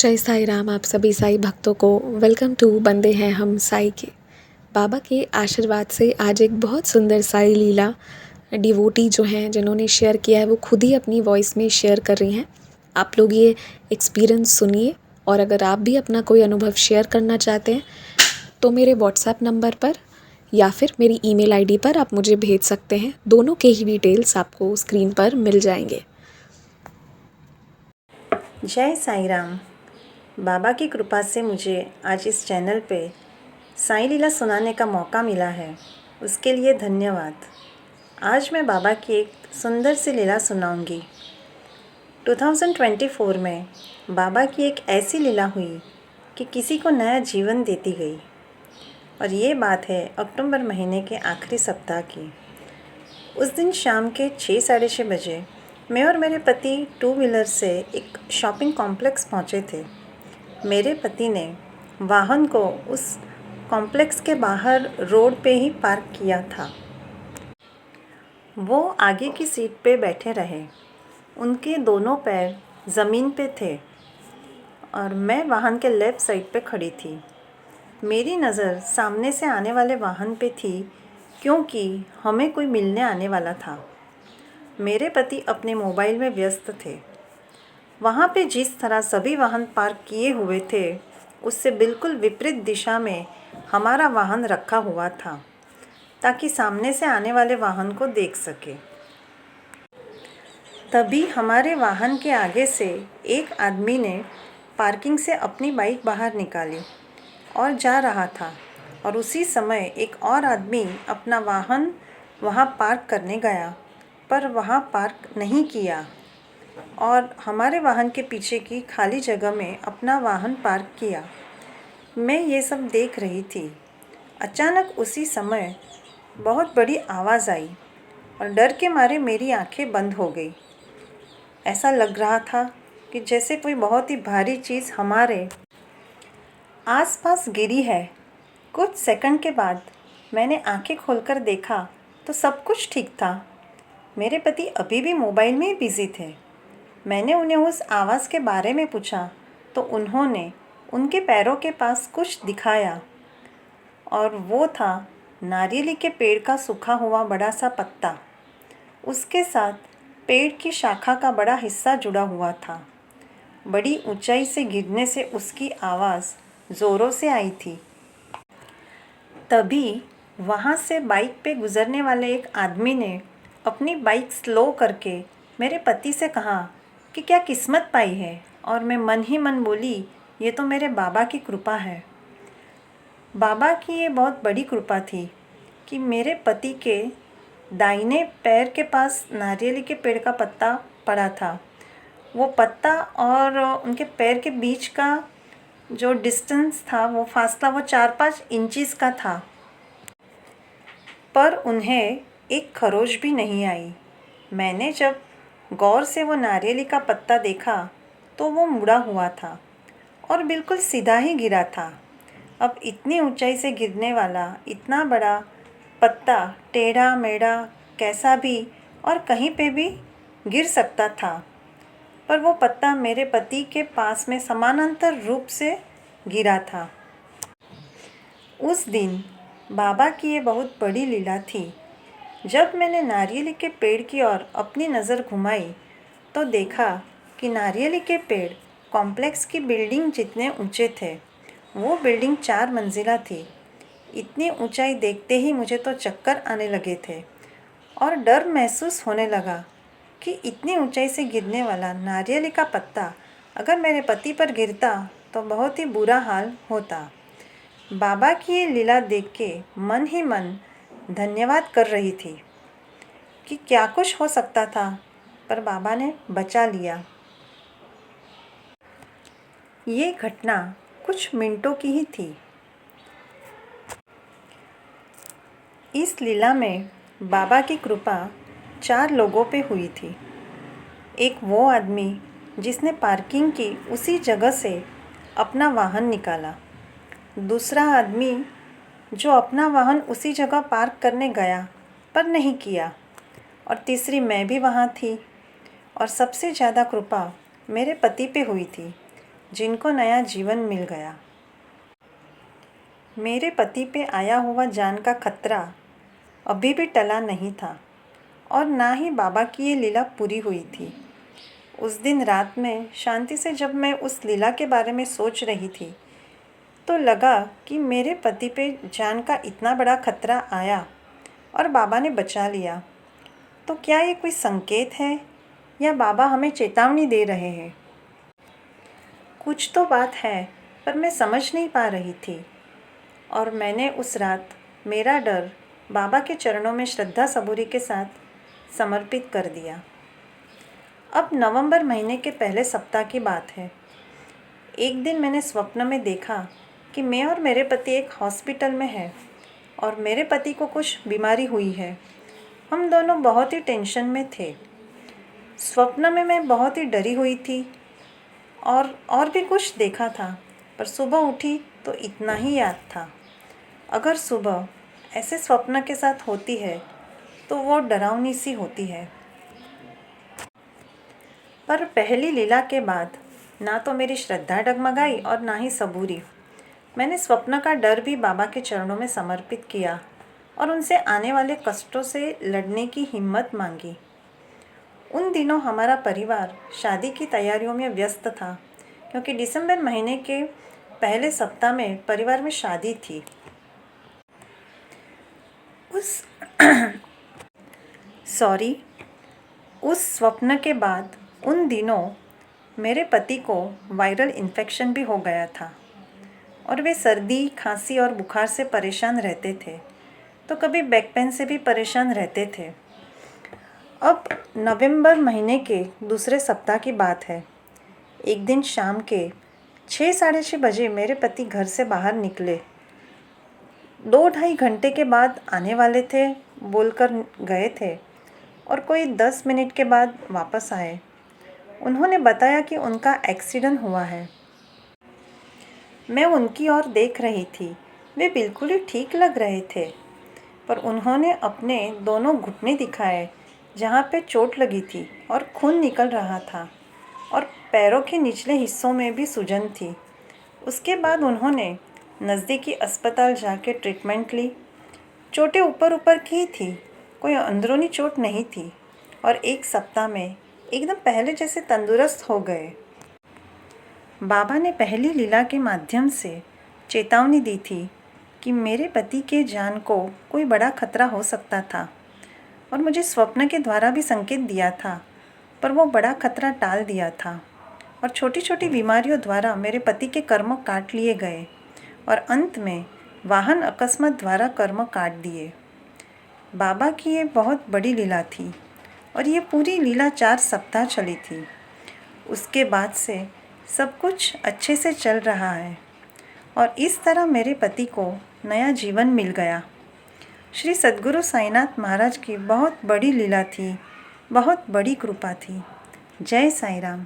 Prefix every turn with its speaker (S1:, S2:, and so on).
S1: जय साईं राम। आप सभी साईं भक्तों को वेलकम टू बंदे हैं हम साईं के। बाबा के आशीर्वाद से आज एक बहुत सुंदर साईं लीला डिवोटी जो हैं जिन्होंने शेयर किया है वो खुद ही अपनी वॉइस में शेयर कर रही हैं। आप लोग ये एक्सपीरियंस सुनिए और अगर आप भी अपना कोई अनुभव शेयर करना चाहते हैं तो मेरे व्हाट्सएप नंबर पर या फिर मेरी ईमेल आईडी पर आप मुझे भेज सकते हैं। दोनों के ही डिटेल्स आपको स्क्रीन पर मिल जाएंगे।
S2: जय साईं राम। बाबा की कृपा से मुझे आज इस चैनल पे साईं लीला सुनाने का मौका मिला है, उसके लिए धन्यवाद। आज मैं बाबा की एक सुंदर सी लीला सुनाऊंगी। 2024 में बाबा की एक ऐसी लीला हुई कि किसी को नया जीवन देती गई, और ये बात है अक्टूबर महीने के आखिरी सप्ताह की। उस दिन शाम के 6-6:30 बजे मैं और मेरे पति 2 व्हीलर से एक शॉपिंग कॉम्प्लेक्स पहुंचे थे। मेरे पति ने वाहन को उस कॉम्प्लेक्स के बाहर रोड पे ही पार्क किया था। वो आगे की सीट पे बैठे रहे, उनके दोनों पैर ज़मीन पे थे और मैं वाहन के लेफ़्ट साइड पे खड़ी थी। मेरी नज़र सामने से आने वाले वाहन पे थी क्योंकि हमें कोई मिलने आने वाला था। मेरे पति अपने मोबाइल में व्यस्त थे। वहाँ पे जिस तरह सभी वाहन पार्क किए हुए थे उससे बिल्कुल विपरीत दिशा में हमारा वाहन रखा हुआ था ताकि सामने से आने वाले वाहन को देख सके। तभी हमारे वाहन के आगे से एक आदमी ने पार्किंग से अपनी बाइक बाहर निकाली और जा रहा था, और उसी समय एक और आदमी अपना वाहन वहाँ पार्क करने गया पर वहाँ पार्क नहीं किया और हमारे वाहन के पीछे की खाली जगह में अपना वाहन पार्क किया। मैं ये सब देख रही थी। अचानक उसी समय बहुत बड़ी आवाज़ आई और डर के मारे मेरी आंखें बंद हो गई। ऐसा लग रहा था कि जैसे कोई बहुत ही भारी चीज़ हमारे आसपास गिरी है। कुछ सेकंड के बाद मैंने आंखें खोलकर देखा तो सब कुछ ठीक था। मेरे पति अभी भी मोबाइल में ही बिज़ी थे। मैंने उन्हें उस आवाज़ के बारे में पूछा तो उन्होंने उनके पैरों के पास कुछ दिखाया, और वो था नारियल के पेड़ का सूखा हुआ बड़ा सा पत्ता। उसके साथ पेड़ की शाखा का बड़ा हिस्सा जुड़ा हुआ था। बड़ी ऊंचाई से गिरने से उसकी आवाज़ ज़ोरों से आई थी। तभी वहाँ से बाइक पे गुज़रने वाले एक आदमी ने अपनी बाइक स्लो करके मेरे पति से कहा कि क्या किस्मत पाई है, और मैं मन ही मन बोली, ये तो मेरे बाबा की कृपा है। बाबा की ये बहुत बड़ी कृपा थी कि मेरे पति के दाहिने पैर के पास नारियल के पेड़ का पत्ता पड़ा था। वो पत्ता और उनके पैर के बीच का जो डिस्टेंस था, वो फासला वो 4-5 इंचेस का था, पर उन्हें एक खरोच भी नहीं आई। मैंने जब गौर से वो नारियल का पत्ता देखा तो वो मुड़ा हुआ था और बिल्कुल सीधा ही गिरा था। अब इतनी ऊंचाई से गिरने वाला इतना बड़ा पत्ता टेढ़ा मेढ़ा कैसा भी और कहीं पे भी गिर सकता था, पर वो पत्ता मेरे पति के पास में समानांतर रूप से गिरा था। उस दिन बाबा की ये बहुत बड़ी लीला थी। जब मैंने नारियल के पेड़ की ओर अपनी नज़र घुमाई तो देखा कि नारियल के पेड़ कॉम्प्लेक्स की बिल्डिंग जितने ऊंचे थे। वो बिल्डिंग 4 मंजिला थी। इतनी ऊंचाई देखते ही मुझे तो चक्कर आने लगे थे और डर महसूस होने लगा कि इतनी ऊंचाई से गिरने वाला नारियल का पत्ता अगर मेरे पति पर गिरता तो बहुत ही बुरा हाल होता। बाबा की ये लीला देख के मन ही मन धन्यवाद कर रही थी कि क्या कुछ हो सकता था, पर बाबा ने बचा लिया। ये घटना कुछ मिनटों की ही थी। इस लीला में बाबा की कृपा 4 लोगों पे हुई थी। एक वो आदमी जिसने पार्किंग की उसी जगह से अपना वाहन निकाला। दूसरा आदमी जो अपना वाहन उसी जगह पार्क करने गया पर नहीं किया, और तीसरी मैं भी वहाँ थी। और सबसे ज़्यादा कृपा मेरे पति पे हुई थी। जिनको नया जीवन मिल गया। मेरे पति पे आया हुआ जान का खतरा अभी भी टला नहीं था और ना ही बाबा की ये लीला पूरी हुई थी। उस दिन रात में शांति से जब मैं उस लीला के बारे में सोच रही थी तो लगा कि मेरे पति पे जान का इतना बड़ा खतरा आया और बाबा ने बचा लिया। तो क्या ये कोई संकेत है या बाबा हमें चेतावनी दे रहे हैं? कुछ तो बात है पर मैं समझ नहीं पा रही थी और मैंने उस रात मेरा डर बाबा के चरणों में श्रद्धा सबूरी के साथ समर्पित कर दिया। अब नवंबर महीने के पहले सप्ताह की बात है। एक दिन मैंने स्वप्न में देखा कि मैं और मेरे पति एक हॉस्पिटल में हैं और मेरे पति को कुछ बीमारी हुई है। हम दोनों बहुत ही टेंशन में थे। स्वप्न में मैं बहुत ही डरी हुई थी और भी कुछ देखा था, पर सुबह उठी तो इतना ही याद था। अगर सुबह ऐसे स्वप्न के साथ होती है तो वो डरावनी सी होती है। पर पहली लीला के बाद ना तो मेरी श्रद्धा डगमगाई और ना ही सबूरी। मैंने स्वप्न का डर भी बाबा के चरणों में समर्पित किया और उनसे आने वाले कष्टों से लड़ने की हिम्मत मांगी। उन दिनों हमारा परिवार शादी की तैयारियों में व्यस्त था क्योंकि दिसंबर महीने के पहले सप्ताह में परिवार में शादी थी। उस स्वप्न के बाद उन दिनों मेरे पति को वायरल इन्फेक्शन भी हो गया था और वे सर्दी, खांसी और बुखार से परेशान रहते थे, तो कभी बैक पेन से भी परेशान रहते थे। अब नवंबर महीने के दूसरे सप्ताह की बात है। एक दिन शाम के 6 साढ़े 6 बजे मेरे पति घर से बाहर निकले। 2-2.5 घंटे के बाद आने वाले थे बोलकर गए थे और कोई 10 मिनट के बाद वापस आए। उन्होंने बताया कि उनका एक्सीडेंट हुआ है। मैं उनकी ओर देख रही थी। वे बिल्कुल ही ठीक लग रहे थे, पर उन्होंने अपने दोनों घुटने दिखाए जहाँ पे चोट लगी थी और खून निकल रहा था और पैरों के निचले हिस्सों में भी सूजन थी। उसके बाद उन्होंने नज़दीकी अस्पताल जाके ट्रीटमेंट ली। चोटें ऊपर ऊपर की थी, कोई अंदरूनी चोट नहीं थी और एक सप्ताह में एकदम पहले जैसे तंदुरुस्त हो गए। बाबा ने पहली लीला के माध्यम से चेतावनी दी थी कि मेरे पति के जान को कोई बड़ा खतरा हो सकता था और मुझे स्वप्न के द्वारा भी संकेत दिया था, पर वो बड़ा खतरा टाल दिया था और छोटी छोटी बीमारियों द्वारा मेरे पति के कर्म काट लिए गए और अंत में वाहन अकस्मात द्वारा कर्म काट दिए। बाबा की ये बहुत बड़ी लीला थी और ये पूरी लीला 4 सप्ताह चली थी। उसके बाद से सब कुछ अच्छे से चल रहा है और इस तरह मेरे पति को नया जीवन मिल गया। श्री सद्गुरु साईनाथ महाराज की बहुत बड़ी लीला थी, बहुत बड़ी कृपा थी। जय साईं राम।